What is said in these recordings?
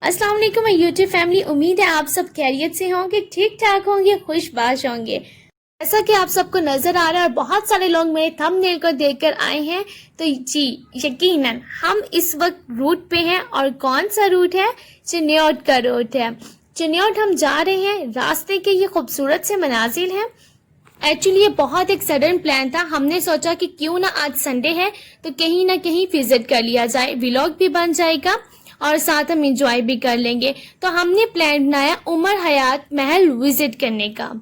अस्सलाम वालेकुम YouTube family. उम्मीद है आप सब खैरियत से होंगे, ठीक ठाक होंगे, खुशबाश होंगे। जैसा कि आप सबको नजर आ रहा है और बहुत सारे लोग मेरे थंबनेल को देखकर आए हैं, तो जी यकीनन हम इस वक्त रूट पे हैं। और कौन सा रूट है? चिन्योट का रूट है। चिन्योट हम जा रहे हैं। रास्ते के ये खूबसूरत से मनाजिल हैं। एक्चुअली ये बहुत एक सडन प्लान था। हमने सोचा कि क्यों ना आज संडे है तो कहीं ना कहीं विजिट कर लिया जाए, व्लॉग भी बन जाएगा और साथ हम इंजॉय भी कर लेंगे। तो हमने प्लान बनाया उमर हयात महल विजिट करने का।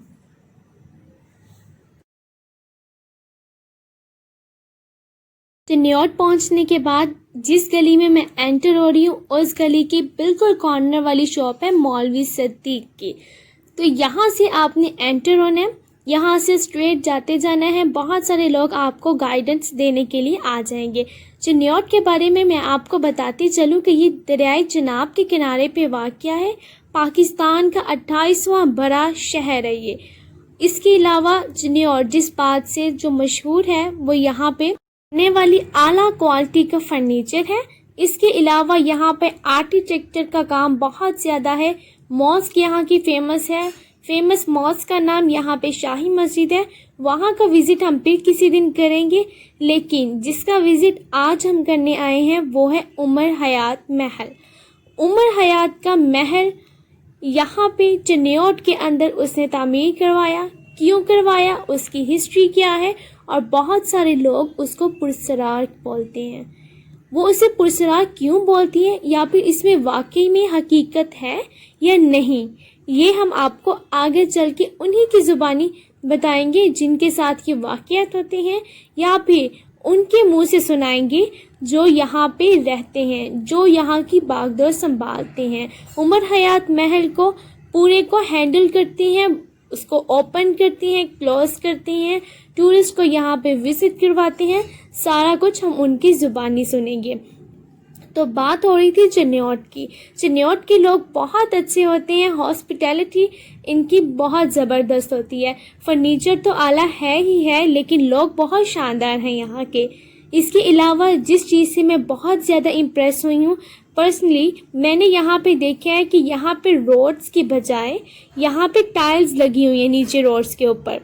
चिन्योट पहुंचने के बाद जिस गली में मैं एंटर हो रही हूँ उस गली की बिल्कुल कॉर्नर वाली शॉप है मौलवी सद्दीक की। तो यहाँ से आपने एंटर होना है, यहाँ से स्ट्रेट जाते जाना है। बहुत सारे लोग आपको गाइडेंस देने के लिए आ जाएंगे। चिन्योट के बारे में मैं आपको बताती चलूँ कि ये दरियाए चिनाब के किनारे पे वाक़या है। पाकिस्तान का 28वां बड़ा शहर है ये। इसके अलावा चिन्योट जिस बात से जो मशहूर है वो यहाँ पे बनने वाली आला क्वालिटी का फर्नीचर है। इसके अलावा यहाँ पे आर्किटेक्चर का काम बहुत ज़्यादा है। मॉस्क यहाँ की फेमस है। फेमस मॉस्क का नाम यहाँ पे शाही मस्जिद है। वहाँ का विज़िट हम फिर किसी दिन करेंगे, लेकिन जिसका विज़िट आज हम करने आए हैं वो है उमर हयात महल। उमर हयात का महल यहाँ पे चिन्योट के अंदर उसने तामीर करवाया। क्यों करवाया, उसकी हिस्ट्री क्या है, और बहुत सारे लोग उसको पुरसरार बोलते हैं। वो उसे पुरसरार क्यों बोलती है या फिर इसमें वाकई में हकीकत है या नहीं, ये हम आपको आगे चल के उन्हीं की ज़ुबानी बताएंगे जिनके साथ ये वाक़यात होते हैं, या फिर उनके मुंह से सुनाएंगे जो यहाँ पे रहते हैं, जो यहाँ की बागडोर संभालते हैं। उमर हयात महल को पूरे को हैंडल करते हैं, उसको ओपन करते हैं, क्लोज करते हैं, टूरिस्ट को यहाँ पे विजिट करवाते हैं। सारा कुछ हम उनकी ज़ुबानी सुनेंगे। तो बात हो रही थी चिन्योट की। चिन्योट के लोग बहुत अच्छे होते हैं। हॉस्पिटैलिटी इनकी बहुत ज़बरदस्त होती है। फर्नीचर तो आला है ही है, लेकिन लोग बहुत शानदार हैं यहाँ के। इसके अलावा जिस चीज़ से मैं बहुत ज़्यादा इम्प्रेस हुई हूँ पर्सनली, मैंने यहाँ पे देखा है कि यहाँ पे रोड्स की बजाय यहाँ पे टाइल्स लगी हुई है नीचे रोड्स के ऊपर।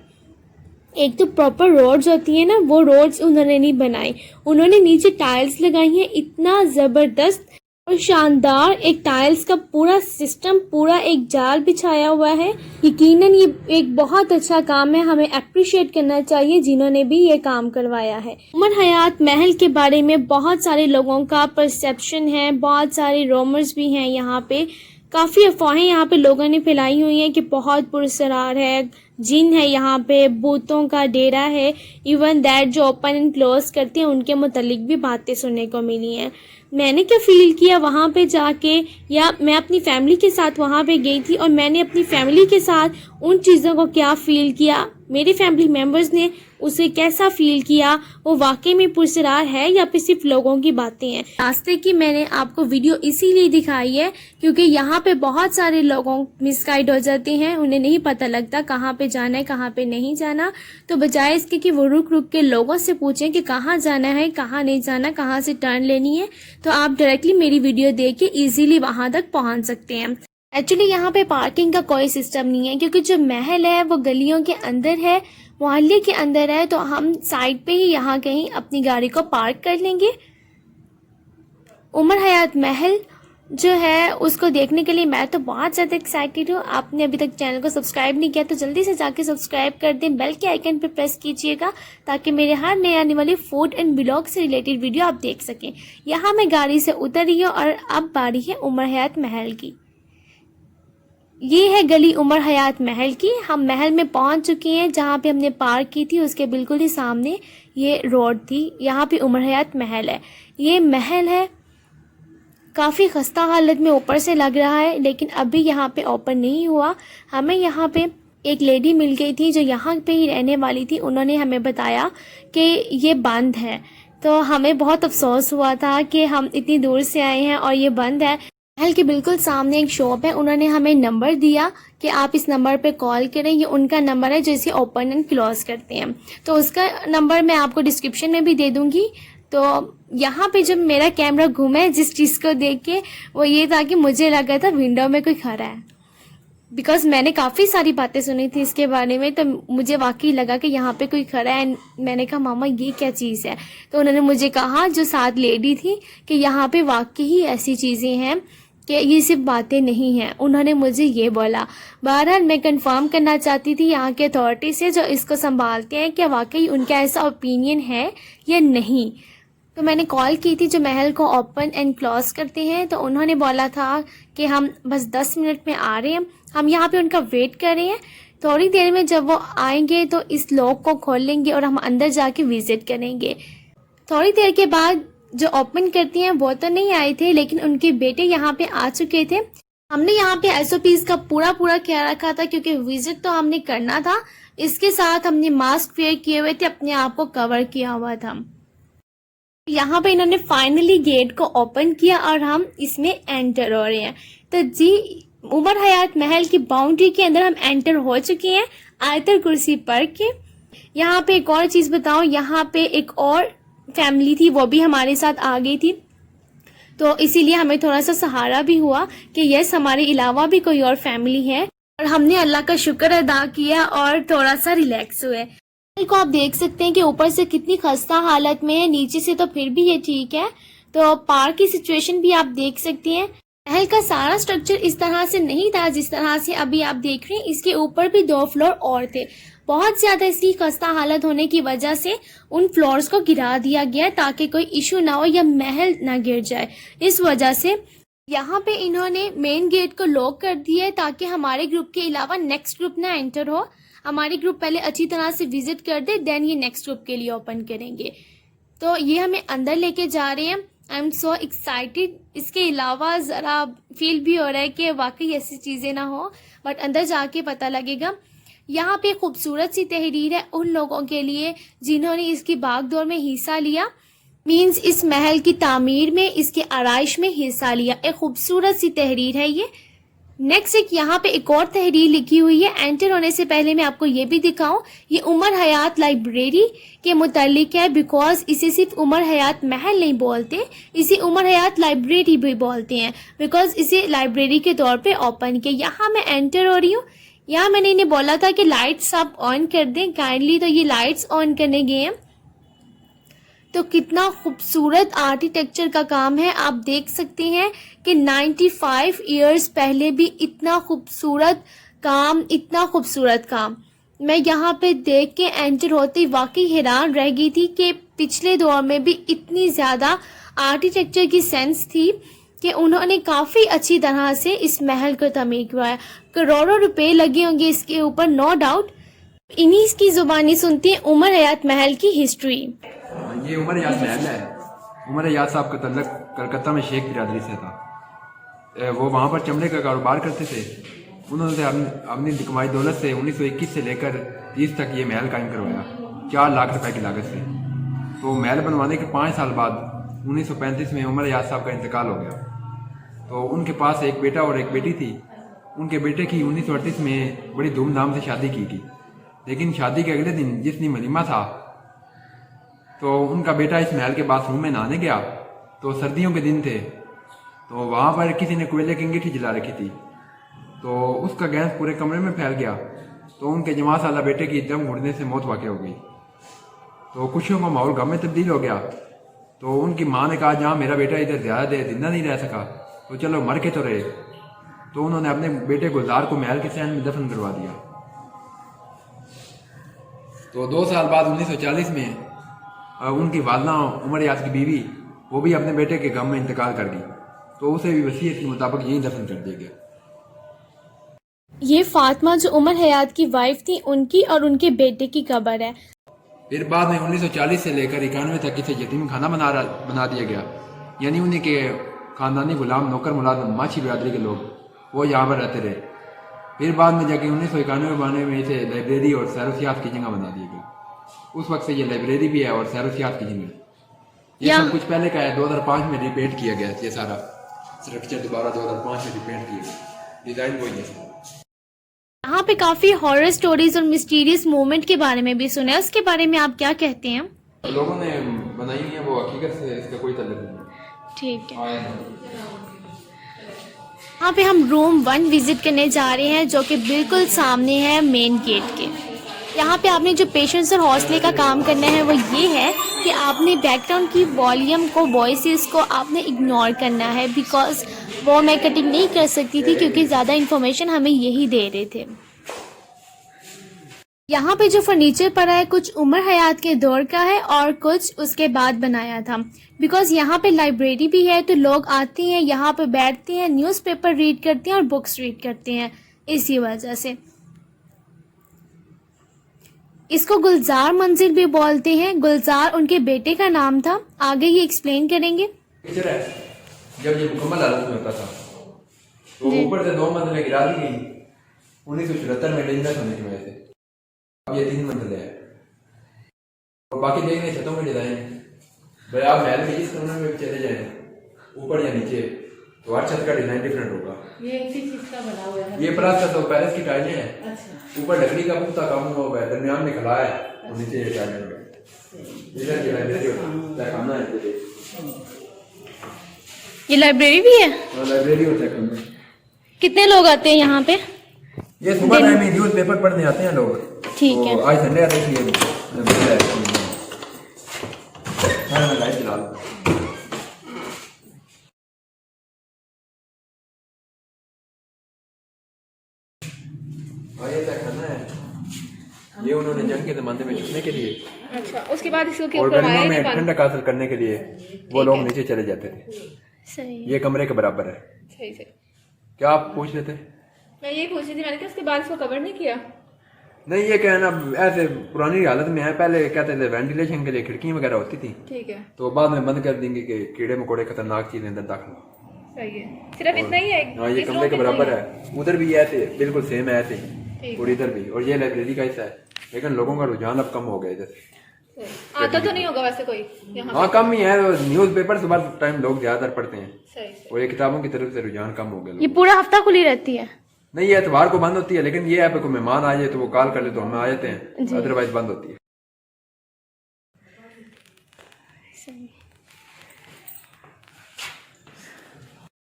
एक तो प्रॉपर रोड्स होती है ना, वो रोड्स उन्होंने नहीं बनाई, उन्होंने नीचे टाइल्स लगाई हैं। इतना ज़बरदस्त और शानदार एक टाइल्स का पूरा सिस्टम, पूरा एक जाल बिछाया हुआ है। यकीनन ये एक बहुत अच्छा काम है, हमें अप्रिशिएट करना चाहिए जिन्होंने भी ये काम करवाया है। उमर हयात महल के बारे में बहुत सारे लोगों का परसेप्शन है, बहुत सारे रोमर्स भी हैं। यहाँ पे काफ़ी अफवाहें यहाँ पे लोगों ने फैलाई हुई हैं कि बहुत पुरसरार है, जिन है यहाँ पे, भूतों का डेरा है। इवन दैट जो ओपन एंड क्लोज करते हैं उनके मुतालिक भी बातें सुनने को मिली हैं। मैंने क्या फ़ील किया वहाँ पे जाके, या मैं अपनी फैमिली के साथ वहाँ पे गई थी और मैंने अपनी फैमिली के साथ उन चीज़ों को क्या फ़ील किया, मेरे फैमिली मेम्बर्स ने उसे कैसा फ़ील किया, वो वाकई में पुरसरार है या फिर सिर्फ लोगों की बातें हैं। रास्ते की मैंने आपको वीडियो इसीलिए दिखाई है क्योंकि यहाँ पे बहुत सारे लोगों मिसगाइड हो जाते हैं, उन्हें नहीं पता लगता कहाँ पे जाना है कहाँ पे नहीं जाना। तो बजाय इसके कि वो रुक रुक के लोगों से पूछें कि कहाँ जाना है, कहाँ नहीं जाना, कहाँ से टर्न लेनी है, तो आप डायरेक्टली मेरी वीडियो देख के ईजिली वहाँ तक पहुँच सकते हैं। एक्चुअली यहाँ पे पार्किंग का कोई सिस्टम नहीं है क्योंकि जो महल है वो गलियों के अंदर है, मोहल्ले के अंदर है। तो हम साइड पे ही यहाँ कहीं अपनी गाड़ी को पार्क कर लेंगे। उमर हयात महल जो है उसको देखने के लिए मैं तो बहुत ज़्यादा एक्साइटेड हूँ। आपने अभी तक चैनल को सब्सक्राइब नहीं किया तो जल्दी से जाके सब्सक्राइब कर दें, बेल के आइकन पर प्रेस कीजिएगा ताकि मेरे हर नए आने वाली फूड एंड ब्लॉग से रिलेटेड वीडियो आप देख सकें। यहाँ मैं गाड़ी से उतर रही हूँ और अब बारी है उमर हयात महल की। ये है गली उमर हयात महल की। हम महल में पहुंच चुके हैं, जहाँ पे हमने पार्क की थी उसके बिल्कुल ही सामने ये रोड थी। यहाँ पे उमर हयात महल है। ये महल है काफ़ी खस्ता हालत में ऊपर से लग रहा है, लेकिन अभी यहाँ पे ओपन नहीं हुआ। हमें यहाँ पे एक लेडी मिल गई थी जो यहाँ पे ही रहने वाली थी। उन्होंने हमें बताया कि ये बंद है, तो हमें बहुत अफसोस हुआ था कि हम इतनी दूर से आए हैं और ये बंद है। महल के बिल्कुल सामने एक शॉप है, उन्होंने हमें नंबर दिया कि आप इस नंबर पे कॉल करें। ये उनका नंबर है जो इसे ओपन एंड क्लोज करते हैं। तो उसका नंबर मैं आपको डिस्क्रिप्शन में भी दे दूंगी, तो यहाँ पे जब मेरा कैमरा घूमे जिस चीज़ को देख के, वो ये था कि मुझे लगा था विंडो में कोई खड़ा है, बिकॉज मैंने काफ़ी सारी बातें सुनी थी इसके बारे में, तो मुझे वाकई लगा कि यहाँ पे कोई खड़ा है। मैंने कहा मामा ये क्या चीज़ है, तो उन्होंने मुझे कहा, जो साथ लेडी थी, कि यहाँ पे वाकई ही ऐसी चीज़ें हैं कि ये सिर्फ बातें नहीं हैं। उन्होंने मुझे ये बोला। बहरहाल मैं कंफर्म करना चाहती थी यहाँ के अथॉरिटी से जो इसको संभालते हैं, कि वाकई उनका ऐसा ओपिनियन है या नहीं। तो मैंने कॉल की थी जो महल को ओपन एंड क्लोज करते हैं, तो उन्होंने बोला था कि हम बस 10 मिनट में आ रहे हैं। हम यहाँ पे उनका वेट कर रहे हैं। थोड़ी देर में जब वो आएंगे तो इस लॉक को खोल लेंगे और हम अंदर जाके विजिट करेंगे। थोड़ी देर के बाद जो ओपन करती हैं वो तो नहीं आए थे, लेकिन उनके बेटे यहाँ पे आ चुके थे। हमने यहाँ पे SOPs का पूरा ख्याल रखा था, क्योंकि विजिट तो हमने करना था। इसके साथ हमने मास्क वेयर किए हुए थे, अपने आप को कवर किया हुआ था। यहाँ पे इन्होंने फाइनली गेट को ओपन किया और हम इसमें एंटर हो रहे हैं। तो जी, उमर हयात महल की बाउंड्री के अंदर हम एंटर हो चुके हैं आयतर कुर्सी पढ़ के। यहाँ पे एक और चीज़ बताऊँ, यहाँ पे एक और फैमिली थी, वो भी हमारे साथ आ गई थी, तो इसीलिए हमें थोड़ा सा सहारा भी हुआ कि यस, हमारे अलावा भी कोई और फैमिली है। और हमने अल्लाह का शुक्र अदा किया और थोड़ा सा रिलैक्स हुए। को आप देख सकते हैं कि ऊपर से कितनी खस्ता हालत में है, नीचे से तो फिर भी ये ठीक है। तो पार्क की सिचुएशन भी आप देख सकते हैं। महल का सारा स्ट्रक्चर इस तरह से नहीं था जिस तरह से अभी आप देख रहे हैं। इसके ऊपर भी 2 फ्लोर और थे। बहुत ज्यादा इसकी खस्ता हालत होने की वजह से उन फ्लोर्स को गिरा दिया गया ताकि कोई इशू ना हो या महल ना गिर जाए। इस वजह से यहाँ पे इन्होंने मेन गेट को लॉक कर दिया है ताकि हमारे ग्रुप के अलावा नेक्स्ट ग्रुप ना एंटर हो। हमारी ग्रुप पहले अच्छी तरह से विजिट कर दे, देन ये नेक्स्ट ग्रुप के लिए ओपन करेंगे। तो ये हमें अंदर लेके जा रहे हैं। I am so excited. इसके अलावा ज़रा फील भी हो रहा है कि वाकई ऐसी चीज़ें ना हो, बट अंदर जाके पता लगेगा। यहाँ पे खूबसूरत सी तहरीर है उन लोगों के लिए जिन्होंने इसकी भागदौड़ में हिस्सा लिया, मीन्स इस महल की तामीर में, इसके आराइश में हिस्सा लिया। एक खूबसूरत सी तहरीर है ये। नेक्स्ट एक यहाँ पे एक और तहरीर लिखी हुई है। एंटर होने से पहले मैं आपको ये भी दिखाऊं, ये उमर हयात लाइब्रेरी के मुतालिक है, बिकॉज इसे सिर्फ उमर हयात महल नहीं बोलते, इसे उमर हयात लाइब्रेरी भी बोलते हैं, बिकॉज इसे लाइब्रेरी के तौर पे ओपन किया। यहाँ मैं एंटर हो रही हूँ। यहाँ मैंने इन्हें बोला था कि लाइट्स आप ऑन कर दें काइंडली, तो ये लाइट्स ऑन करने गए हैं। तो कितना खूबसूरत आर्किटेक्चर का काम है। आप देख सकते हैं कि 95 ईयर्स पहले भी इतना खूबसूरत काम मैं यहाँ पे देख के एंटर होते वाकई हैरान रह गई थी कि पिछले दौर में भी इतनी ज़्यादा आर्किटेक्चर की सेंस थी कि उन्होंने काफ़ी अच्छी तरह से इस महल को तमीर करवाया। करोड़ों रुपए लगे होंगे इसके ऊपर, नो डाउट। इन्हीं की ज़ुबानी सुनती है उमर हयात महल की हिस्ट्री। ये उमर हयात महल है। उमर हयात साहब का तल्लुक कलकत्ता में शेख बिरादरी से था। वो वहाँ पर चमड़े का कारोबार करते थे। उन्होंने अपनी कमाई दौलत से 1921 से लेकर 30 तक ये महल कायम करवाया, 4 लाख रुपए की लागत से। तो महल बनवाने के 5 साल बाद 1935 में उमर हयात साहब का इंतकाल हो गया। तो उनके पास एक बेटा और एक बेटी थी। उनके बेटे की 1938 में बड़ी धूमधाम से शादी की गई, लेकिन शादी के अगले दिन जिस दिन वलीमा था, तो उनका बेटा इस महल के बाथरूम में नहाने गया। तो सर्दियों के दिन थे, तो वहाँ पर किसी ने कोयले की अंगीठी जला रखी थी, तो उसका गैस पूरे कमरे में फैल गया। तो उनके जमा साला बेटे की दम घुटने से मौत वाक़ हो गई। तो खुशियों का माहौल गम में तब्दील हो गया। तो उनकी माँ ने कहा, जहाँ मेरा बेटा इधर ज़्यादा देर जिंदा नहीं रह सका, तो चलो मर के तो रहे। तो उन्होंने अपने बेटे गुलजार को महल के सहन में दफन करवा दिया। तो 2 साल बाद 1940 में उनकी वालना उमर हयात की बीवी, वो भी अपने बेटे के गम में इंतकाल कर गई। तो उसे भी वसीयत के मुताबिक यहीं दफन कर दिया गया। ये फातिमा जो उमर हयात की वाइफ थी, उनकी और उनके बेटे की कब्र है। फिर बाद में 1940 से लेकर 91 तक इसे यतीम खाना बना दिया गया। यानी उन्हीं के खानदानी गुलाम नौकर मुलाजिम माछी बिरादरी के लोग वो यहाँ पर रहते रहे। फिर बाद में जाके 1991-92 में इसे लाइब्रेरी और सैर-ओ-सियाहत की जगह बना दी गई। उस वक्त से ये लाइब्रेरी भी है और सैर-ओ-सियाहत की जगह। ये सब कुछ पहले का है, 2005 में रिपेंट किया गया। ये सारा स्ट्रक्चर दोबारा 2005 में रिपेंट किया गया, डिजाइन वही है। यहाँ पे काफी हॉरर स्टोरीज और मिस्टीरियस मोमेंट के बारे में भी सुना है, उसके बारे में आप क्या कहते हैं? लोगों ने बनाई हुई है, वो हकीकत से इसका कोई ताल्लुक नहीं है। ठीक है। यहाँ पे हम रूम 1 विजिट करने जा रहे हैं, जो कि बिल्कुल सामने है मेन गेट के। यहाँ पे आपने जो पेशेंस और हौसले का काम करना है वो ये है कि आपने बैकग्राउंड की वॉल्यूम को, वॉइसेस को आपने इग्नोर करना है, बिकॉज वो मैं कटिंग नहीं कर सकती थी क्योंकि ज़्यादा इन्फॉर्मेशन हमें यही दे रहे थे। यहाँ पे जो फर्नीचर पड़ा है कुछ उमर हयात के दौर का है और कुछ उसके बाद बनाया था, बिकॉज यहाँ पे लाइब्रेरी भी है, तो लोग आते हैं यहाँ पे बैठते हैं, न्यूज़पेपर रीड करते हैं और बुक्स रीड करते हैं, इसी वजह से। इसको गुलजार मंजिल भी बोलते हैं। गुलजार उनके बेटे का नाम था, आगे ये एक्सप्लेन करेंगे। पिक्चर है, जब ये मुकम्मल हालत में होता था तो ऊपर से 2 मंजिलें गिरा दी गई 1974 में डेंजरस होने की वजह से। अब ये 3 मंजिलें हैं और बाकी देखने छतों में डिजाइन। भाई आप महल में जिस कमरे में चले जाएं, ऊपर या नीचे, तो हर छत का डिजाइन डिफरेंट होगा। ये किस चीज का बना हुआ है? ये प्लास्टर तो पैलेस की टाइलें हैं। अच्छा। ऊपर लकड़ी का पुख्ता काम हुआ है, दरमियान में खला है और नीचे ये टाइलें हैं। इधर की लाइब्रेरी होता है, ये लाइब्रेरी भी है। लाइब्रेरी होता है। कितने लोग आते हैं यहाँ पे? ये सुबह टाइम में न्यूज़ पेपर पढ़ने आते हैं लोग। ठीक है। आज संडे आता है, मैं लाइट चला लूं। ये तय करना है, ये उन्होंने जंग के जमाने में छुपने के लिए, अच्छा, उसके बाद इसको और गर्मियों में ठंडक हासिल करने के लिए वो लोग नीचे चले जाते थे। सही। ये कमरे के बराबर है। सही सही। क्या आप पूछ रहे थे? मैं ये पूछ रही थी, मैंने कहा उसके बाद इसको कवर नहीं किया। नहीं, ये कहना ऐसे पुरानी हालत में है। पहले कहते थे वेंटिलेशन के लिए खिड़कियां वगैरह होती थी, ठीक है, तो बाद में बंद कर देंगे कि कीड़े मकोड़े खतरनाक चीजें अंदर दाखिल हो। सही है, सिर्फ इतना ही है। हाँ, ये कमरे के बराबर है। उधर भी ऐसे बिल्कुल सेम है ऐसे, और इधर भी, और ये लाइब्रेरी का हिस्सा है। लेकिन लोगों का रुझान अब कम हो गया इधर। आता तो नहीं होगा वैसे कोई यहाँ? हाँ, कम ही है। न्यूज पेपर सुबह टाइम लोग ज्यादातर पढ़ते हैं, और ये किताबों की तरफ से रुझान कम हो गया। ये पूरा हफ्ता खुली रहती है? नहीं, ये एतवार को बंद होती है, लेकिन ये है कोई मेहमान आ जाए तो वो कॉल कर ले तो हम आ जाते हैं, अदरवाइज बंद होती है।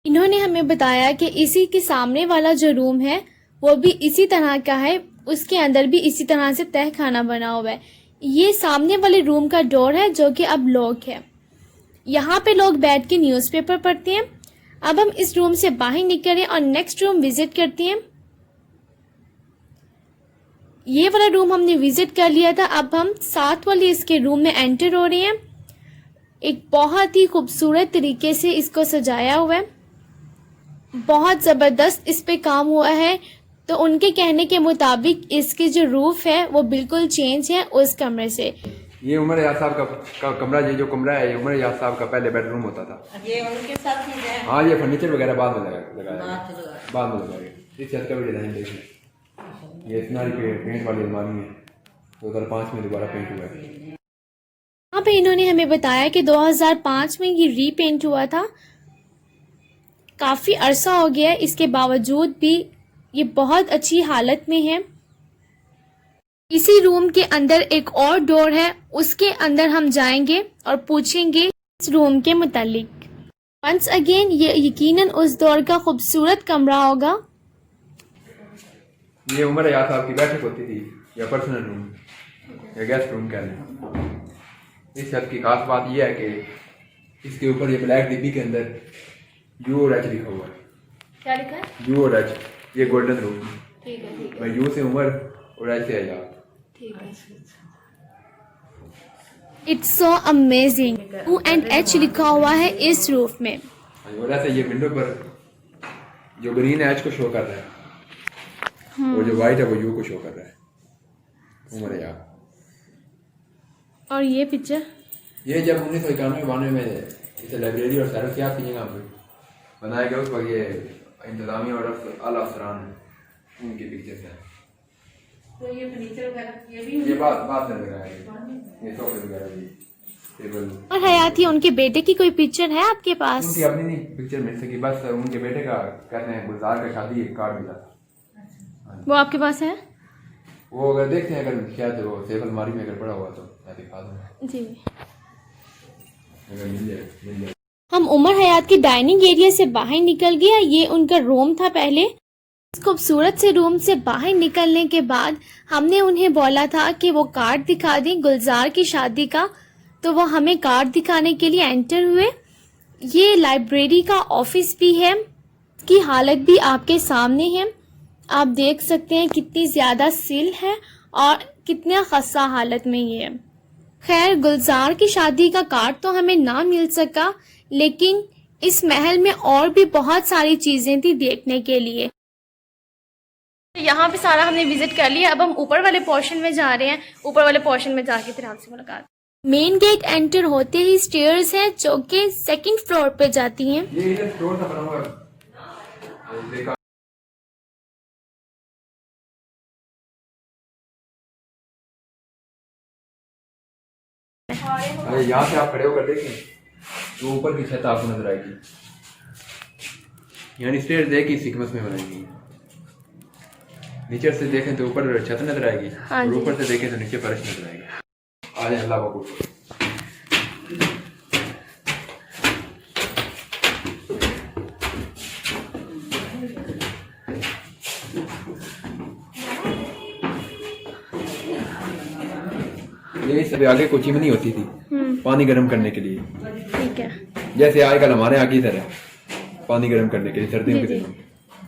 इन्होंने हमें बताया कि इसी के सामने वाला जो रूम है वो भी इसी तरह का है, उसके अंदर भी इसी तरह से तह खाना बना हुआ है। ये सामने वाले रूम का डोर है जो कि अब लॉक है। यहाँ पे लोग बैठ के न्यूज़पेपर पढ़ते हैं। अब हम इस रूम से बाहर निकले और नेक्स्ट रूम विजिट करते हैं। ये वाला रूम हमने विजिट कर लिया था, अब हम साथ वाले इसके रूम में एंटर हो रहे हैं। एक बहुत ही खूबसूरत तरीके से इसको सजाया हुआ है, बहुत ज़बरदस्त इस पे काम हुआ है। तो उनके कहने के मुताबिक इसकी जो रूफ है वो बिल्कुल चेंज है उस कमरे से। ये उमर याद साहब का कमरा, ये जो कमरा है, ये उमर याद साहब का पहले बेडरूम होता था। ये उनके साथ ही है। हाँ, ये फर्नीचर वगैरह बाद में लगाया। इस छत का भी डिजाइन देखिए, ये इतना पेंट वाली अलमारी है, 2005 में दोबारा पेंट हुआ है। यहाँ पे इन्होंने हमें बताया कि 2005 में ये रीपेंट हुआ था। काफ़ी अरसा हो गया, इसके बावजूद भी ये बहुत अच्छी हालत में है। इसी रूम के अंदर एक और डोर है, उसके अंदर हम जाएंगे और पूछेंगे इस रूम के मुतालिक। वंस अगेन ये यकीनन उस दौर का खूबसूरत कमरा होगा। ये उमर याद साहब की बैठक होती थी, या पर्सनल रूम या गेस्ट रूम कह लें। इस छत की खास बात यह है कि इसके ऊपर ये ब्लैक डिब्बी के अंदर यू और एच लिखा हुआ है। क्या लिखा है? यू और एच, ये गोल्डन रूम। ठीक है, ठीक है। भाई यू से उमर और एच से आजाद। ठीक है। It's so amazing. You and H लिखा हुआ है इस रूफ में। और ऐसे ये विंडो पर जो ग्रीन एच को शो कर रहा है, और जो व्हाइट है वो यू को शो कर रहा है। उमर याद। और ये पिक्चर, ये जब 1991 में इसे लाइब्रेरी और सैरोसियात की जगह पर बनाया गया, उस वक्त ये इंतजामिया और आला अफसरान उनकी पिक्चर्स हैं। तो ये फर्नीचर वगैरह ये भी बात में लगाया है, ये सोफे वगैरह भी, टेबल। और हयाती उनके बेटे की कोई पिक्चर है आपके पास? उनकी अपनी नहीं पिक्चर मिल सकी, बस उनके बेटे का कहते हैं गुलजार का शादी कार्ड मिला था। वो आपके पास है? वो अगर देखते हैं, अगर शायद वो सेफ अलमारी में अगर पड़ा हुआ तो मैं दिखा दूँगा। जी। अगर मिल जाए। हम उमर हयात के डाइनिंग एरिया से बाहर निकल गया। ये उनका रूम था पहले। इस खूबसूरत से रूम से बाहर निकलने के बाद हमने उन्हें बोला था कि वो कार्ड दिखा दें गुलजार की शादी का, तो वो हमें कार्ड दिखाने के लिए एंटर हुए। ये लाइब्रेरी का ऑफिस भी है, की हालत भी आपके सामने है। आप देख सकते हैं कितनी ज़्यादा सील है और कितना खस्ता हालत में ये है। खैर, गुलजार की शादी का कार्ड तो हमें ना मिल सका, लेकिन इस महल में और भी बहुत सारी चीज़ें थी देखने के लिए। यहाँ पे सारा हमने विजिट कर लिया। अब हम ऊपर वाले पोर्शन में जा रहे हैं। ऊपर वाले पोर्शन में जाके फिर आपसे मुलाकात। मेन गेट एंटर होते ही स्टेयर्स हैं जो कि सेकंड फ्लोर पे जाती हैं। ये इधर फ्लोर था बना हुआ है। देखा अरे यहाँ से आप खड़े होकर देखें तो ऊपर की छत आपको नजर आएगी, यानी स्टेयर देखिए सीक्वेंस में बनाएंगी। नीचे से देखें तो ऊपर छत नजर आएगी, हाँ और जी। ऊपर से देखें तो नीचे फर्श नजर आएगी। आ जाए अल्लाह को। यही सब आगे कोई चिमनी होती थी पानी गर्म करने के लिए, ठीक है। जैसे आजकल हमारे आगे इधर है पानी गर्म करने के लिए सर्दियों जी, के जी। दिनों में,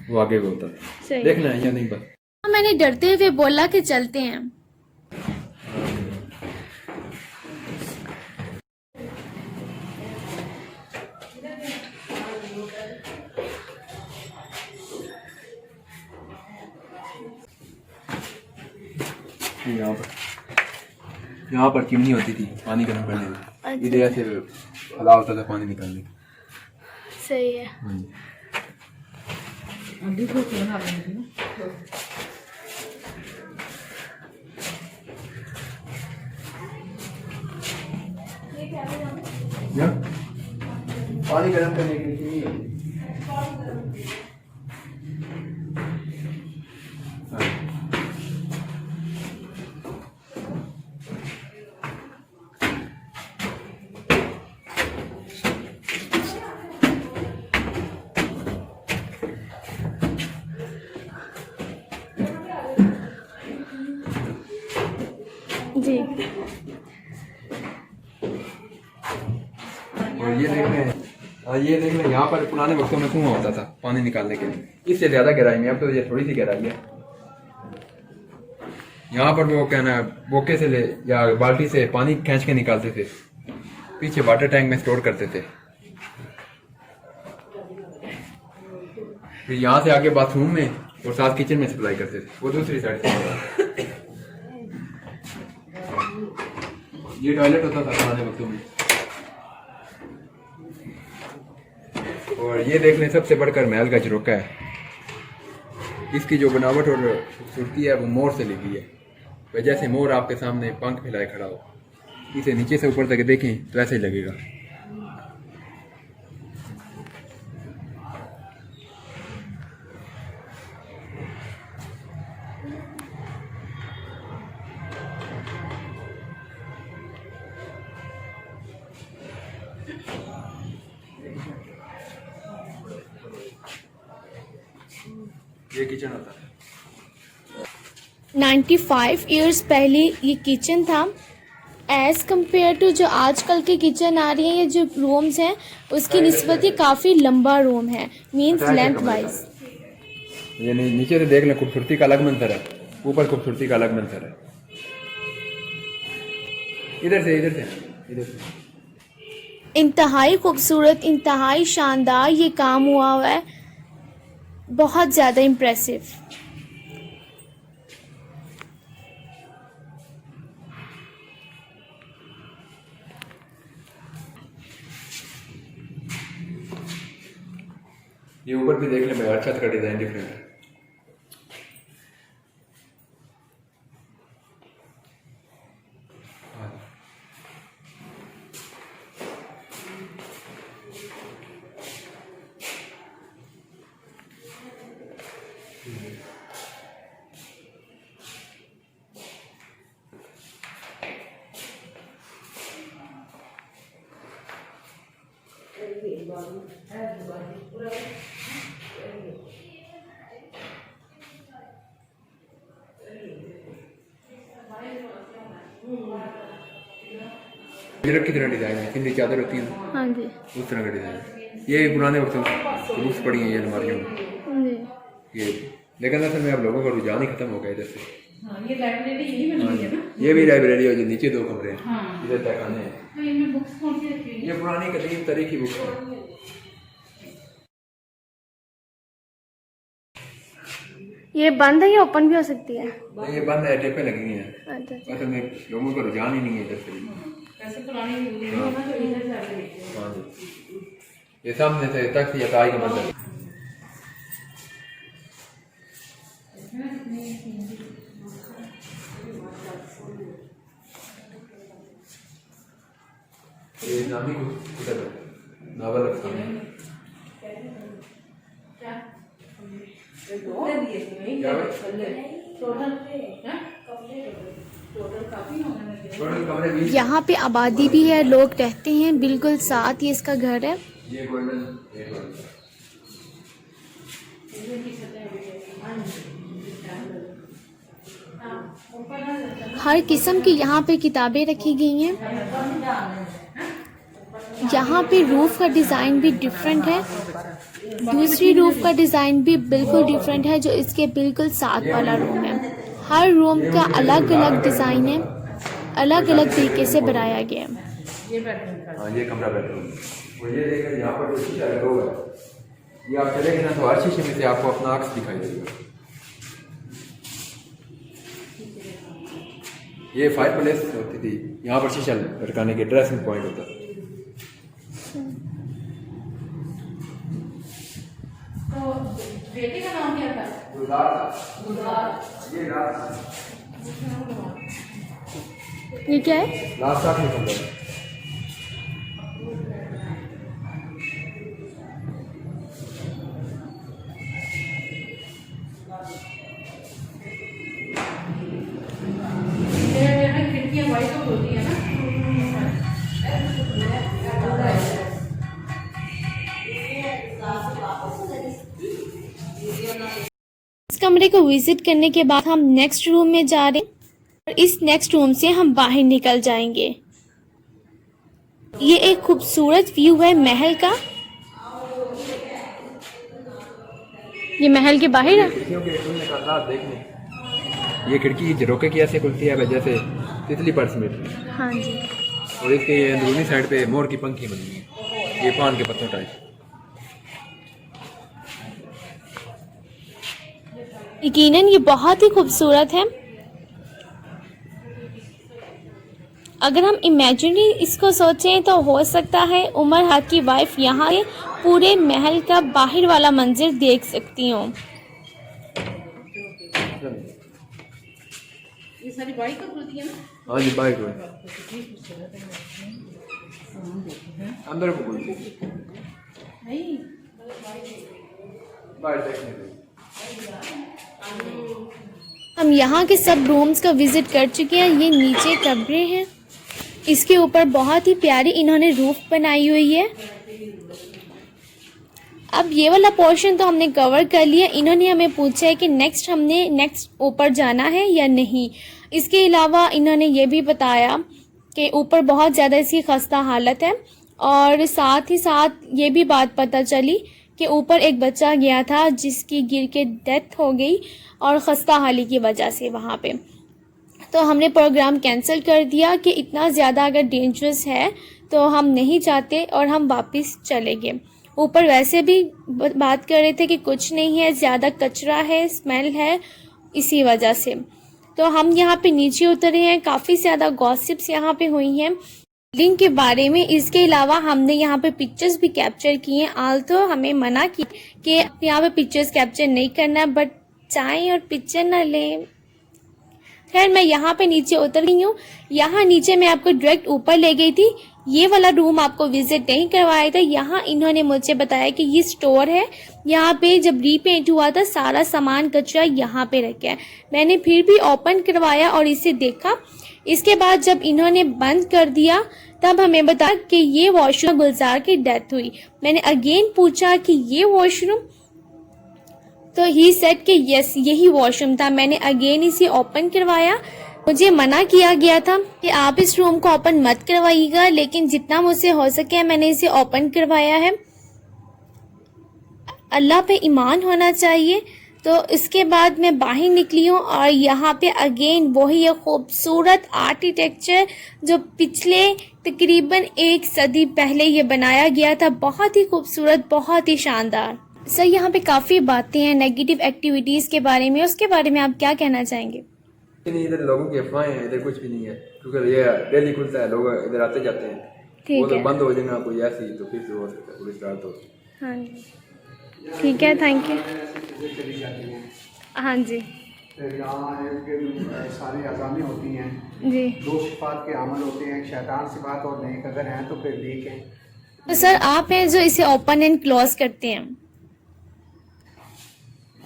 वो आगे वो होता था। सही। देखना है या नहीं बस। मैंने डरते हुए बोला कि चलते हैं। यहाँ पर चिमनी होती थी पानी गर्म करने में, अच्छा। इधर ऐसे हला होता था पानी निकालने का। सही है। या? पानी गर्म करने के लिए चिमनी होती थी। हाँ। जी। और ये देख लें यहाँ पर पुराने वक्तों में कुआं होता था पानी निकालने के लिए, इससे ज्यादा गहराई में। अब तो ये थोड़ी सी गहराई है। यहाँ पर वो कहना बोके से ले या बाल्टी से पानी खींच के निकालते थे, पीछे वाटर टैंक में स्टोर करते थे। फिर यहाँ से आगे बाथरूम में और साथ किचन में सप्लाई करते थे, वो दूसरी साइड से। ये टॉयलेट होता था पुराने वक्तों में। और ये देख लें सबसे बढ़कर महल का झरोका है। इसकी जो बनावट और खूबसूरती है वो मोर से लिखी है। वह जैसे मोर आपके सामने पंख फैलाए खड़ा हो, इसे नीचे से ऊपर तक देखें तो ऐसे ही लगेगा। ये किचन होता है। 95 इयर्स पहले ये किचन था। एज कम्पेयर टू जो आजकल के किचन आ रही है, ये जो रूम्स हैं उसकी निस्बत ये काफ़ी लंबा रूम है, मीन्स लेंथ वाइज। ये नीचे से देख लें खूबसूरती का अलग मंजर है, ऊपर खूबसूरती का अलग मंजर है। इधर से इंतहाई खूबसूरत, इंतहाई शानदार ये काम हुआ है, बहुत ज़्यादा इम्प्रेसिव। ये ऊपर भी देख लें भाई, अच्छा का डिजाइन डिफरेंट है। अजरक की तरह डिज़ाइन है, सिंधी चादर होती है ना, हाँ जी उस तरह का डिज़ाइन। ये पुराने वक्त में रूस पड़ी हैं ये अलमारियों में जी। ये, लेकिन असल में अब लोगों का रुझान ही खत्म हो गया इधर से। हाँ, ये लाइब्रेरी यही बनी हुई है ना। ये भी लाइब्रेरी है जो नीचे 2 कमरे हैं, हाँ। इधर तहखाने हैं। तो इनमें बुक्स कौन सी रखी हुई है? ये पुरानी कदीम तरह की बुक है। ये बंद है या ओपन भी हो सकती है? नहीं, ये बंद है, टेपें लगी हुई हैं। अच्छा अच्छा। असल में लोगों का रुझान ही नहीं है इधर से। ऐसे पुरानी बिल्डिंग है ना, तो इधर जाके देखते हैं। हाँ जी, ये सामने से तख्त या ताज का मंदिर। ये नामी को किधर है? नावल रखा है। क्या? टोटल दिए थे नहीं? क्या भाई? टोटल हाँ? टोटल काफी होंगे ना। टोटल कमरे 20। यहाँ पे आबादी भी है, लोग रहते हैं, बिल्कुल साथ ही इसका घर है। ये गोल्डन ये गोल्डन। हर किस्म की यहाँ पे किताबें रखी गई हैं। यहाँ पे रूफ का डिज़ाइन भी डिफरेंट है, दूसरी रूफ का डिज़ाइन भी बिल्कुल डिफरेंट है जो इसके बिल्कुल साथ वाला रूम है। हर रूम का अलग अलग डिज़ाइन है, अलग अलग तरीके से बनाया गया है। ये बेडरूम का। हाँ, ये कमरा बेडरूम। और ये देखिए यहाँ पर जो शीशा लगा हुआ है, ये आप चलेंगे ना तो हर शीशे में से आपको अपना अक्स दिखाई देगा। ये फायर प्लेस होती थी, यहाँ पर शीशा लटकाने के ड्रेसिंग पॉइंट होता था। तो बेटे का नाम क्या था? गुलजार। ये क्या है? लास्ट आखिरी कमरा है। खिड़कियाँ वाइट होती है ना। इस कमरे को विजिट करने के बाद हम नेक्स्ट रूम में जा रहे हैं और इस नेक्स्ट रूम से हम बाहर निकल जाएंगे। ये एक खूबसूरत व्यू है महल का। ये महल के बाहर है। खिड़कियों के खुलने का अंदाज देखने, ये खिड़की झरोके की ऐसे खुलती है जैसे तितली पर्स में। हाँ जी। और इसके अंदरूनी साइड पे मोर की पंखी बनी है, ये पान के पत्तों टाइप। यकीनन ये बहुत ही खूबसूरत है। अगर हम इमेजिनरी इसको सोचें तो हो सकता है उमर हाथ की वाइफ यहाँ से पूरे महल का बाहर वाला मंजर देख सकती हूँ। ये सारी बाइक का खुलती है ना। हाँ जी, बाइक में अंदर को खुलती है। नहीं बाहर देखने को। हम यहाँ के सब रूम्स का विजिट कर चुके हैं। ये नीचे कमरे हैं, इसके ऊपर बहुत ही प्यारी इन्होंने रूफ बनाई हुई है। अब ये वाला पोर्शन तो हमने कवर कर लिया। इन्होंने हमें पूछा है कि नेक्स्ट ऊपर जाना है या नहीं। इसके अलावा इन्होंने ये भी बताया कि ऊपर बहुत ज़्यादा इसकी खस्ता हालत है और साथ ही साथ ये भी बात पता चली कि ऊपर एक बच्चा गया था जिसकी गिर के डेथ हो गई और खस्ता हाली की वजह से वहाँ पे। तो हमने प्रोग्राम कैंसिल कर दिया कि इतना ज़्यादा अगर डेंजरस है तो हम नहीं चाहते और हम वापस चले गए। ऊपर वैसे भी बात कर रहे थे कि कुछ नहीं है, ज़्यादा कचरा है, स्मेल है, इसी वजह से। तो हम यहाँ पे नीचे उतरे हैं। काफ़ी ज़्यादा गॉसिप्स यहाँ पे हुई हैं बिल्डिंग के बारे में। इसके अलावा हमने यहाँ पे पिक्चर्स भी कैप्चर किए हैं। आल्तो हमें मना की कि यहाँ पे पिक्चर्स कैप्चर नहीं करना, बट चाहें और पिक्चर ना लें। खैर मैं यहाँ पे नीचे उतर गई हूँ। यहाँ नीचे मैं आपको डायरेक्ट ऊपर ले गई थी। ये वाला रूम आपको विजिट नहीं करवाया था। यहाँ इन्होंने मुझे बताया कि ये स्टोर है। यहाँ पे जब रीपेंट हुआ था सारा सामान कचरा यहाँ पे रखा है। मैंने फिर भी ओपन करवाया और इसे देखा। इसके बाद जब इन्होंने बंद कर दिया तब हमें बताया कि ये वॉशरूम गुलजार की डेथ हुई। मैंने अगेन पूछा कि ये वॉशरूम, तो ही सेड कि यस यही वॉशरूम था। मैंने अगेन इसे ओपन करवाया मुझे मना किया गया था कि आप इस रूम को ओपन मत करवाइएगा, लेकिन जितना मुझसे हो सके मैंने इसे ओपन करवाया है। अल्लाह पे ईमान होना चाहिए। तो इसके बाद मैं बाहर निकली हूँ और यहाँ पे अगेन वही एक खूबसूरत आर्किटेक्चर जो पिछले तकरीबन 1 सदी पहले ये बनाया गया था। बहुत ही खूबसूरत, बहुत ही शानदार। सर, यहाँ पे काफ़ी बातें हैं नेगेटिव एक्टिविटीज़ के बारे में, उसके बारे में आप क्या कहना चाहेंगे? नहीं, इधर लोगों की अफवाहें हैं, इधर कुछ भी नहीं है, क्योंकि ये डेली खुलता है, लोग इधर आते जाते हैं। ठीक वो तो है। बंद हो जाएगा कोई ऐसी, तो फिर से हो सकता है पुलिस रात हो। हाँ जी, ठीक है, थैंक यू। चली जाती हैं, हाँ जी फिर यहाँ एक सारी अज़ामें होती हैं, जी। 2 सिफात के अमल होते हैं, शैतान सिफात और नेक अगर हैं तो फिर नेक हैं। तो सर, आप हैं जो इसे ओपन एंड क्लोज करते हैं?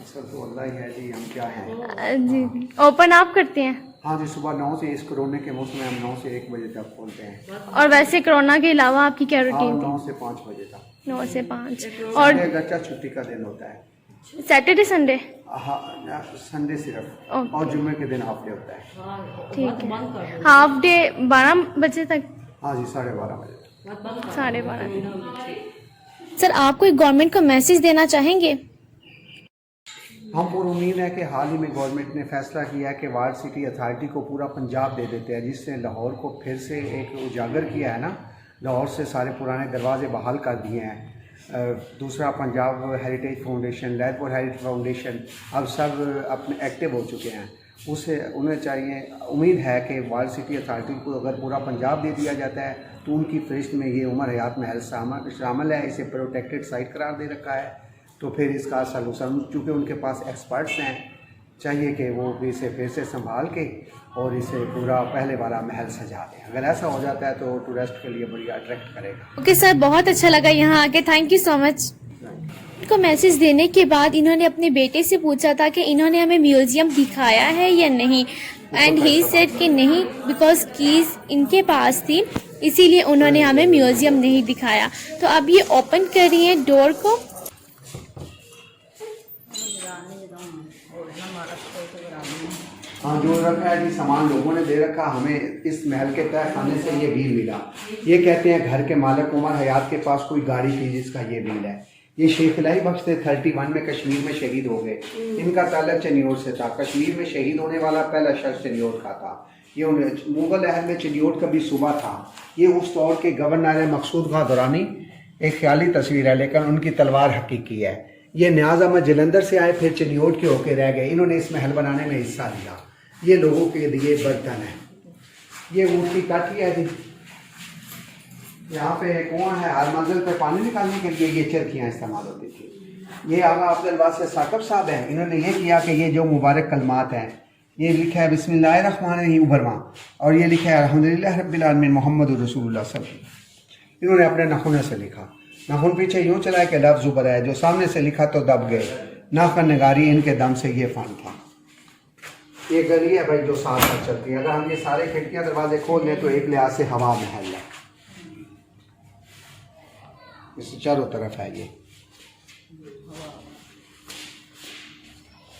असल तो अल्लाह ही है जी, हम क्या हैं। जी, ओपन आप करते हैं? हाँ जी, सुबह 9 से, इस कोरोना के मौसम में हम 9 से 1 बजे तक खोलते हैं। और वैसे कोरोना के अलावा आपकी क्या हाँ, रूटीन थी? 9 से 5 बजे तक। 9 से 5। और संडे गच्चा छुट्टी का दिन होता है। Saturday Sunday? हाँ, संडे सिर्फ, ओके। और जुम्मे के दिन हाफ डे होता है। ठीक है। हाफ डे 12 बजे तक? हाँ जी, 12:30 बजे तक। 12:30। सर, आप कोई गवर्नमेंट को मैसेज देना चाहेंगे? हम पूरी उम्मीद है कि हाल ही में गवर्नमेंट ने फैसला किया है कि वार्ड सिटी अथॉरिटी को पूरा पंजाब दे देते हैं, जिससे लाहौर को फिर से एक उजागर किया है ना। लाहौर से सारे पुराने दरवाजे बहाल कर दिए हैं। दूसरा, Punjab heritage foundation, Laidpur heritage foundation अब सब अपने एक्टिव हो चुके हैं। उससे उन्हें चाहिए, उम्मीद है कि वार्ड सिटी अथॉरिटी को अगर पूरा पंजाब दे दिया जाता है तो उनकी फहरिस्त में ये उमर हयात महल शामिल है। इसे प्रोटेक्टेड साइट करार दे रखा है। तो फिर इसका सलूशन, चूँकि उनके पास एक्सपर्ट्स हैं, चाहिए कि वो भी इसे फिर से संभाल के और इसे पूरा पहले वाला महल सजा दें। अगर ऐसा हो जाता है तो टूरिस्ट के लिए बड़ी अट्रैक्ट करेगा। ओके सर, बहुत अच्छा लगा यहाँ आके, थैंक यू सो मच। को मैसेज देने के बाद इन्होंने अपने बेटे से पूछा था कि इन्होंने हमें म्यूजियम दिखाया है या नहीं, एंड ही सेड कि नहीं, बिकॉज कीज इनके पास थी, इसीलिए उन्होंने हमें म्यूजियम नहीं दिखाया। तो अब ये ओपन कर रही है डोर को। हाँ, जो रखा है जी सामान लोगों ने दे रखा। हमें इस महल के तय खाने से ये व्हील मिला। ये कहते हैं घर के मालिक उमर हयात के पास कोई गाड़ी थी जिसका ये व्हील है। ये शेख इलाही बख्श थे, 31 में कश्मीर में शहीद हो गए। इनका ताल्लुक चनियोट से था। कश्मीर में शहीद होने वाला पहला शख्स चनियोट का था। ये मुगल अहद में चनियोट का भी सूबा था। ये उस दौर के गवर्नर मकसूद खां दुरानी एक ख्याली तस्वीर है, लेकिन उनकी तलवार हकीकी है। ये न्याज अहमद जलंधर से आए, फिर चनियोट के होके रह गए। इन्होंने इस महल बनाने में हिस्सा लिया। ये लोगों के लिए बर्तन है। ये ऊँट की काठी है जी। यहाँ पे कुआं है, हर मंजिल पे पानी निकालने के लिए ये चरखियाँ इस्तेमाल होती थी। ये आगा अब्दुल वासित साकब साहब हैं। इन्होंने ये किया कि ये जो मुबारक कलमात हैं, ये लिखा है बिस्मिल्लाहिर्रहमानिर्रहीम उभरवा, और ये लिखा है अल्हम्दुलिल्लाह रब्बिल आलमीन मुहम्मदुर रसूलुल्लाह सल्लल्लाहु। इन्होंने अपने नखून से लिखा। नाखून पीछे यूँ चलाया कि लफ्ज़ ऊपर आया, जो सामने से लिखा तो दब गए। नाखन नगारी इनके दम से ये फ़न था। ये गली है भाई जो साथ साथ चलती है। अगर हम ये सारे खिड़कियाँ दरवाजे खोल लें तो एक लिहाज से हवा महल है। इस चारों तरफ है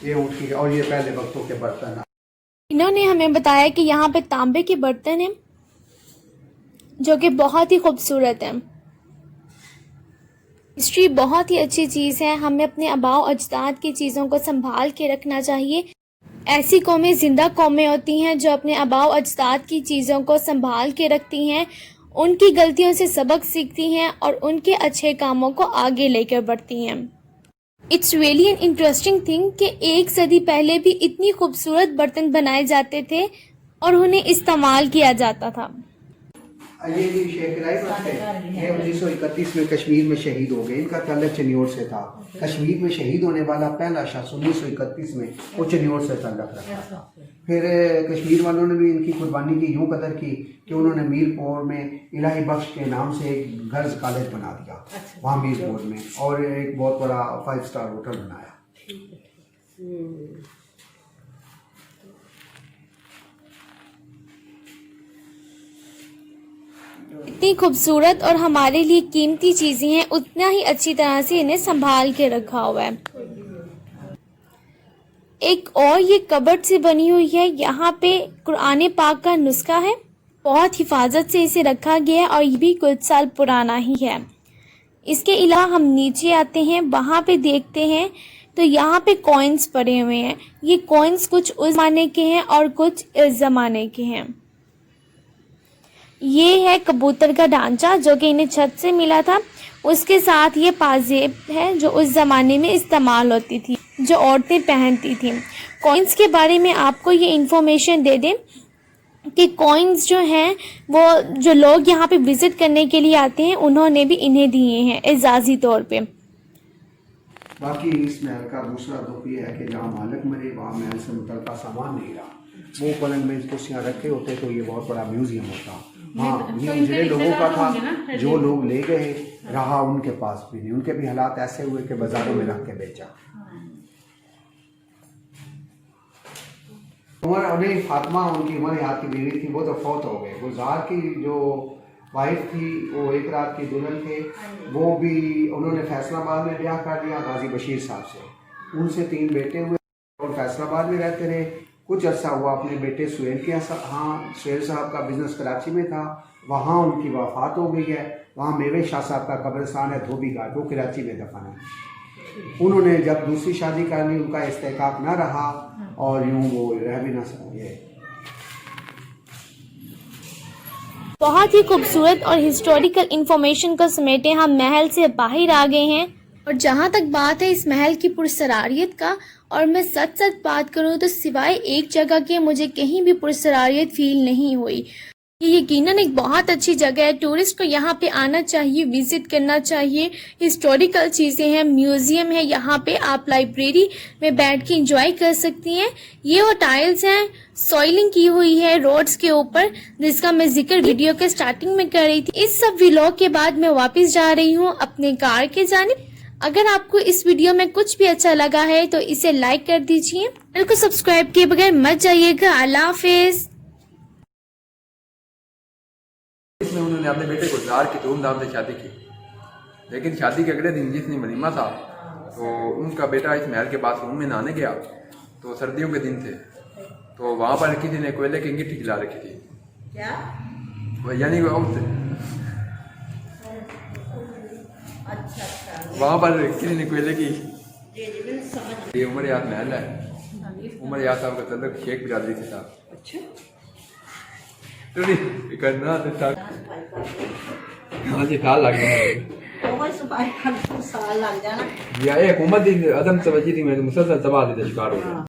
ये ऊँट की, और ये पहले वक्तों के बर्तन। इन्होंने हमें बताया कि यहाँ पे तांबे के बर्तन हैं जो कि बहुत ही खूबसूरत हैं। हिस्ट्री बहुत ही अच्छी चीज़ है। हमें अपने आबाओ अजदाद की चीज़ों को संभाल के रखना चाहिए। ऐसी कौमें जिंदा कौमें होती हैं जो अपने आबाओ अजदाद की चीज़ों को संभाल के रखती हैं, उनकी गलतियों से सबक सीखती हैं और उनके अच्छे कामों को आगे लेकर बढ़ती हैं। It's really an interesting thing कि 1 सदी पहले भी इतनी खूबसूरत बर्तन बनाए जाते थे और उन्हें इस्तेमाल किया जाता था। ये भी शेख इलाही बख्श थे। ये 1931 में कश्मीर में शहीद हो गए। इनका ताल्लुक चनियोट से था। कश्मीर में शहीद होने वाला पहला शख्स 1931 में वो चनियोट से ताल्लुक रखा। फिर कश्मीर वालों ने भी इनकी कुर्बानी की यूँ कदर की कि उन्होंने मीरपुर में इलाही बख्श के नाम से एक गर्ल्स कॉलेज बना दिया वहाँ मीरपुर में, और एक बहुत बड़ा 5 स्टार होटल बनाया। इतनी खूबसूरत और हमारे लिए कीमती चीज़ें हैं, उतना ही अच्छी तरह से इन्हें संभाल के रखा हुआ है। एक और ये कबर्ड से बनी हुई है, यहाँ पे कुरान पाक का नुस्खा है, बहुत हिफाजत से इसे रखा गया है और ये भी कुछ साल पुराना ही है। इसके अलावा हम नीचे आते हैं, वहाँ पे देखते हैं तो यहाँ पे कॉइन्स पड़े हुए हैं। ये कॉइन्स कुछ उस ज़माने के हैं और कुछ इस ज़माने के हैं। ये है कबूतर का ढांचा जो कि इन्हें छत से मिला था। उसके साथ ये पाजेब है जो उस ज़माने में इस्तेमाल होती थी, जो औरतें पहनती थी। कॉइन्स के बारे में आपको ये इन्फॉर्मेशन दे दें कि कॉइन्स जो हैं वो जो लोग यहाँ पे विज़िट करने के लिए आते हैं उन्होंने भी इन्हें दिए हैं एजाज़ी तौर पे। बाकी इस महल का दूसरा दुख ये है कि जहाँ मालिक मरे वहाँ महल से मुतल्लिका सामान नहीं रहा। वो पलंग में कुर्सियाँ रखे होते तो ये बहुत बड़ा म्यूजियम होता। हाँ, ये उजड़े लोगों का था, जो लोग ले गए रहा उनके पास भी नहीं। उनके भी हालात ऐसे हुए कि बाजारों में रख के बेचा। उमर अभी फातिमा उनकी उमर याद की बीवी थी, वो तो फौत हो गए। गुलजार की जो वाइफ थी वो एक रात की दुल्हन थे, वो भी उन्होंने फैसलाबाद में ब्याह कर लिया गाजी बशीर साहब से। उनसे 3 बेटे हुए और फैसलाबाद में रहते रहे। कुछ अर्सा हुआ अपने बेटे सुहेल के हाँ, सुहेल साहब का बिजनेस कराची में था, वहाँ उनकी वफ़ात हो गई है। वहाँ मेवे शाह साहब का कब्रिस्तान है धोबी घाट, वो कराची में दफन है। उन्होंने जब दूसरी शादी कर ली उनका इस्तेकाक न रहा और यूँ वो रह भी ना सके। बहुत ही खूबसूरत और हिस्टोरिकल इंफॉर्मेशन को समेटे हम महल से बाहर आ गए हैं। और जहाँ तक बात है इस महल की पुरसरारियत का, और मैं सच बात करूँ तो सिवाय एक जगह के मुझे कहीं भी पुरसरारियत फील नहीं हुई। ये यकीनन एक बहुत अच्छी जगह है, टूरिस्ट को यहाँ पे आना चाहिए, विजिट करना चाहिए। हिस्टोरिकल चीज़ें हैं, म्यूजियम है, यहाँ पे आप लाइब्रेरी में बैठ के एंजॉय कर सकती हैं। ये वो टाइल्स हैं, सॉइलिंग की हुई है रोड्स के ऊपर, जिसका मैं जिक्र वीडियो के स्टार्टिंग में कर रही थी। इस सब व्लॉग के बाद मैं वापस जा रही हूँ अपने कार के जानिब। अगर आपको इस वीडियो में कुछ भी अच्छा लगा है तो इसे लाइक कर दीजिए, चैनल को सब्सक्राइब किए बगैर मत जाइएगा। अल्लाह हाफिज। इसमें उन्होंने अपने बेटे गुलजार की धूमधाम से शादी की, लेकिन शादी के अगले दिन जिस दिन वलीमा था तो उनका बेटा इस महल के बाथरूम में नहाने गया। तो सर्दियों के दिन थे, तो वहाँ पर किसी ने कोयले की अंगीठी खिला रखी थी। क्या? यानी वहाँ पर किसी ने कोयले की, ये उमर याद महल है। उमर याद साहब का तल्लुक शेख बिरादरी से था। अच्छा, करना हाँ जी, साल लग जाना। ये हुकूमत अदम तवज्जो थी, मैं मुसलसल तबाह का शिकार हो गया।